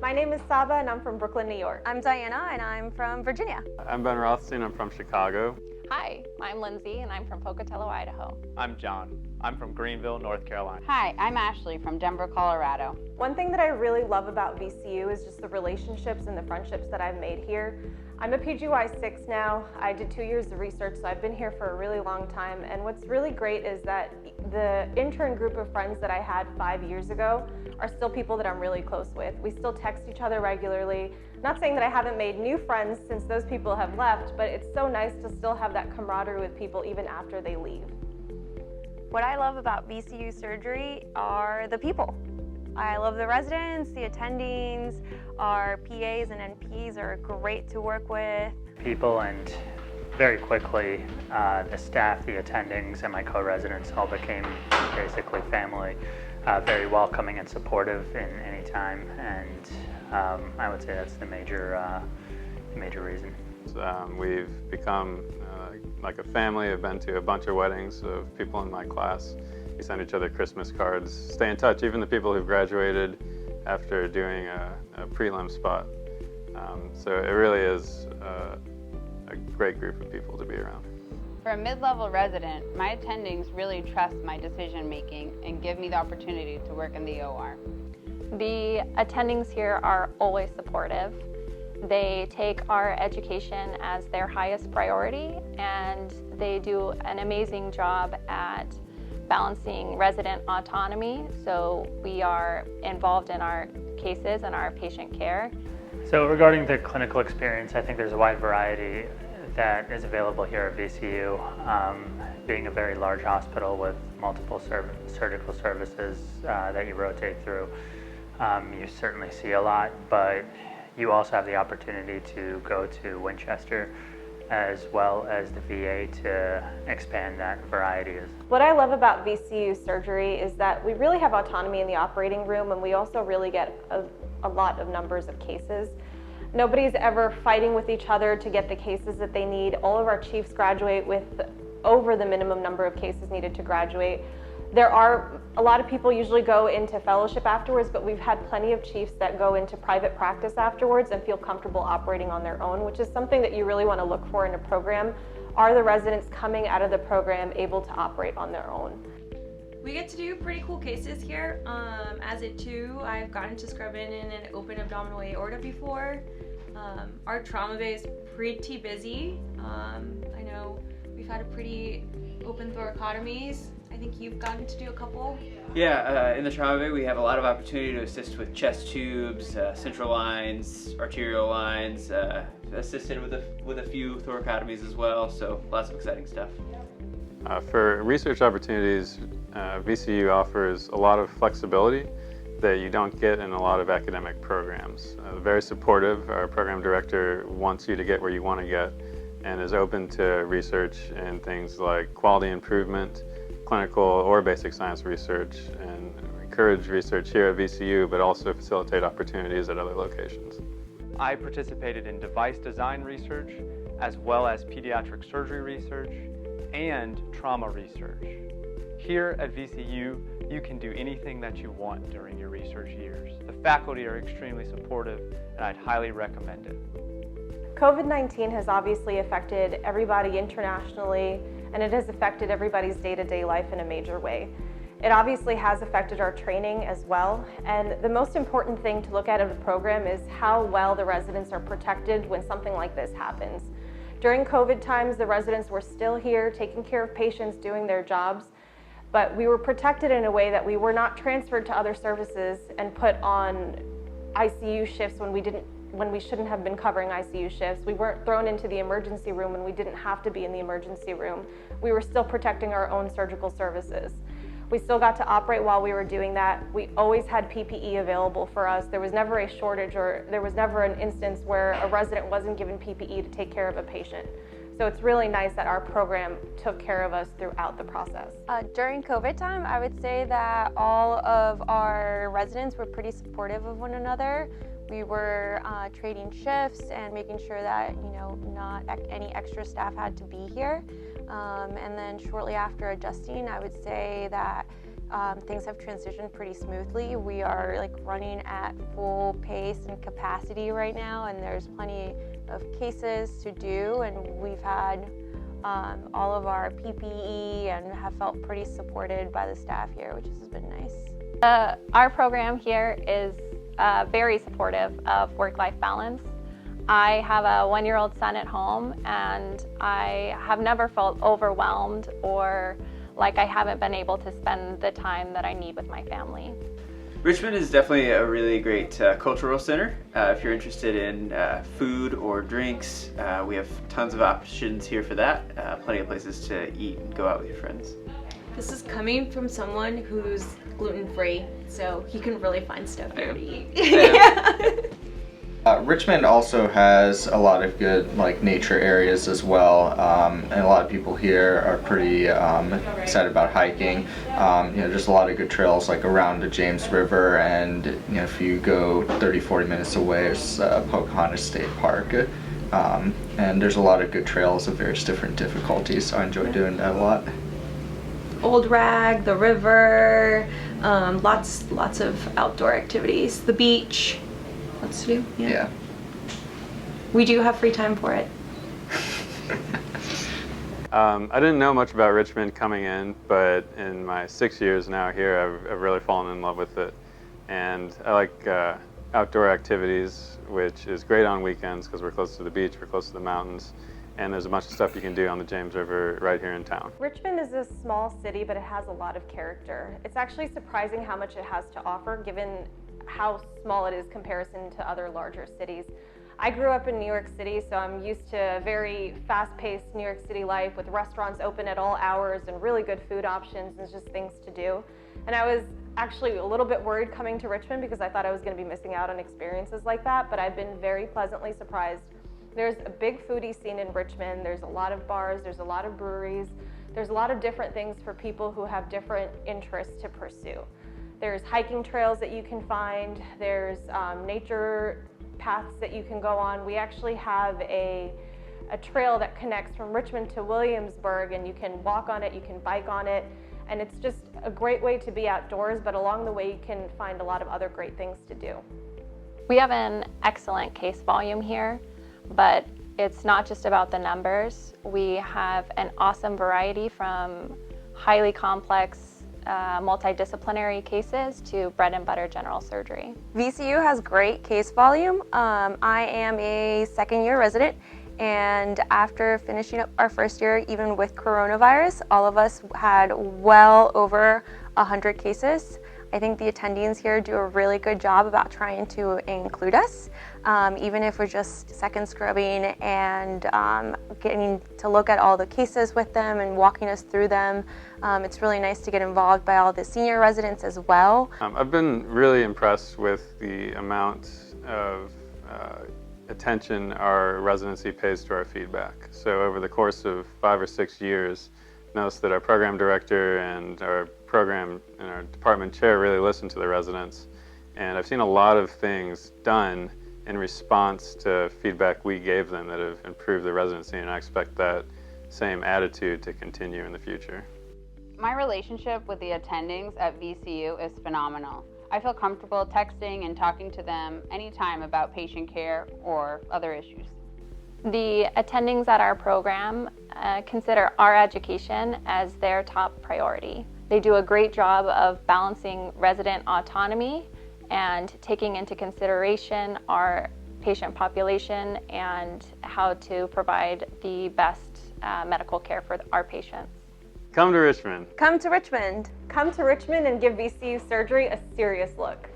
My name is Saba and I'm from Brooklyn, New York. I'm Diana and I'm from Virginia. I'm Ben Rothstein, I'm from Chicago. Hi, I'm Lindsey and I'm from Pocatello, Idaho. I'm Jon. I'm from Greenville, North Carolina. Hi, I'm Ashley from Denver, Colorado. One thing that I really love about VCU is just the relationships and the friendships that I've made here. I'm a PGY 6 now. I did 2 years of research, so I've been here for a really long time. And what's really great is that the intern group of friends that I had 5 years ago are still people that I'm really close with. We still text each other regularly. Not saying that I haven't made new friends since those people have left, but it's so nice to still have that camaraderie with people even after they leave. What I love about VCU surgery are the people. I love the residents, the attendings, our PAs and NPs are great to work with. People, and very quickly the staff, the attendings, and my co-residents all became basically family. Very welcoming and supportive in any time, and I would say that's the major reason. We've become like a family. I've been to a bunch of weddings of people in my class. We send each other Christmas cards, stay in touch, even the people who've graduated after doing a prelim spot. So it really is a great group of people to be around. For a mid-level resident, my attendings really trust my decision making and give me the opportunity to work in the OR. The attendings here are always supportive. They take our education as their highest priority, and they do an amazing job at balancing resident autonomy, so we are involved in our cases and our patient care. So regarding the clinical experience, I think there's a wide variety that is available here at VCU. Being a very large hospital with multiple surgical services that you rotate through, you certainly see a lot, but you also have the opportunity to go to Winchester as well as the VA to expand that variety. What I love about VCU surgery is that we really have autonomy in the operating room, and we also really get a lot of numbers of cases. Nobody's ever fighting with each other to get the cases that they need. All of our chiefs graduate with over the minimum number of cases needed to graduate. There are a lot of people usually go into fellowship afterwards, but we've had plenty of chiefs that go into private practice afterwards and feel comfortable operating on their own, which is something that you really want to look for in a program. Are the residents coming out of the program able to operate on their own? We get to do pretty cool cases here. As a 2, I've gotten to scrub in an open abdominal aorta before. Our trauma bay is pretty busy. I know we've had a pretty open thoracotomies. I think you've gotten to do a couple. Yeah, in the trauma bay we have a lot of opportunity to assist with chest tubes, central lines, arterial lines, assisted with a few thoracotomies as well, so lots of exciting stuff. For research opportunities, VCU offers a lot of flexibility that you don't get in a lot of academic programs. Very supportive. Our program director wants you to get where you want to get and is open to research in things like quality improvement, clinical or basic science research, and encourage research here at VCU, but also facilitate opportunities at other locations. I participated in device design research, as well as pediatric surgery research and trauma research. Here at VCU, you can do anything that you want during your research years. The faculty are extremely supportive, and I'd highly recommend it. COVID-19 has obviously affected everybody internationally, and it has affected everybody's day-to-day life in a major way. It obviously has affected our training as well, and the most important thing to look at in the program is how well the residents are protected when something like this happens. During COVID times, the residents were still here taking care of patients, doing their jobs, but we were protected in a way that we were not transferred to other services and put on ICU shifts when we shouldn't have been covering ICU shifts. We weren't thrown into the emergency room when we didn't have to be in the emergency room. We were still protecting our own surgical services. We still got to operate while we were doing that. We always had PPE available for us. There was never a shortage, or there was never an instance where a resident wasn't given PPE to take care of a patient. So it's really nice that our program took care of us throughout the process. During COVID time, I would say that all of our residents were pretty supportive of one another. We were trading shifts and making sure that not any extra staff had to be here. And then shortly after adjusting, I would say that things have transitioned pretty smoothly. We are like running at full pace and capacity right now, and there's plenty of cases to do, and we've had all of our PPE and have felt pretty supported by the staff here, which has been nice. Our program here is very supportive of work-life balance. I have a 1-year-old son at home, and I have never felt overwhelmed or like I haven't been able to spend the time that I need with my family. Richmond is definitely a really great cultural center. If you're interested in food or drinks, we have tons of options here for that. Plenty of places to eat and go out with your friends. This is coming from someone who's gluten-free, so he can really find stuff here to eat. Yeah. Richmond also has a lot of good nature areas as well, and a lot of people here are pretty excited about hiking. Just a lot of good trails around the James River, and if you go 30-40 minutes away, there's Pocahontas State Park, and there's a lot of good trails of various different difficulties. So I enjoy doing that a lot. Old Rag, the river, lots of outdoor activities, the beach. Lots to do. Yeah. We do have free time for it. I didn't know much about Richmond coming in, but in my 6 years now here, I've really fallen in love with it. And I like outdoor activities, which is great on weekends because we're close to the beach, we're close to the mountains, and there's a bunch of stuff you can do on the James River right here in town. Richmond is a small city, but it has a lot of character. It's actually surprising how much it has to offer given how small it is in comparison to other larger cities. I grew up in New York City, so I'm used to very fast-paced New York City life with restaurants open at all hours and really good food options and just things to do. And I was actually a little bit worried coming to Richmond because I thought I was going to be missing out on experiences like that, but I've been very pleasantly surprised. There's a big foodie scene in Richmond. There's a lot of bars, there's a lot of breweries, there's a lot of different things for people who have different interests to pursue. There's hiking trails that you can find, there's nature paths that you can go on. We actually have a trail that connects from Richmond to Williamsburg, and you can walk on it, you can bike on it, and it's just a great way to be outdoors, but along the way you can find a lot of other great things to do. We have an excellent case volume here, but it's not just about the numbers. We have an awesome variety from highly complex multidisciplinary cases to bread and butter general surgery. VCU has great case volume. I am a second-year resident, and after finishing up our first year, even with coronavirus, all of us had well over 100 cases. I think the attendings here do a really good job about trying to include us, even if we're just second scrubbing and getting to look at all the cases with them and walking us through them. It's really nice to get involved by all the senior residents as well. I've been really impressed with the amount of attention our residency pays to our feedback. So over the course of 5 or 6 years, noticed that our program director and our program and our department chair really listen to the residents, and I've seen a lot of things done in response to feedback we gave them that have improved the residency, and I expect that same attitude to continue in the future. My relationship with the attendings at VCU is phenomenal. I feel comfortable texting and talking to them anytime about patient care or other issues. The attendings at our program consider our education as their top priority. They do a great job of balancing resident autonomy and taking into consideration our patient population and how to provide the best medical care for our patients. Come to Richmond. Come to Richmond. Come to Richmond and give VCU surgery a serious look.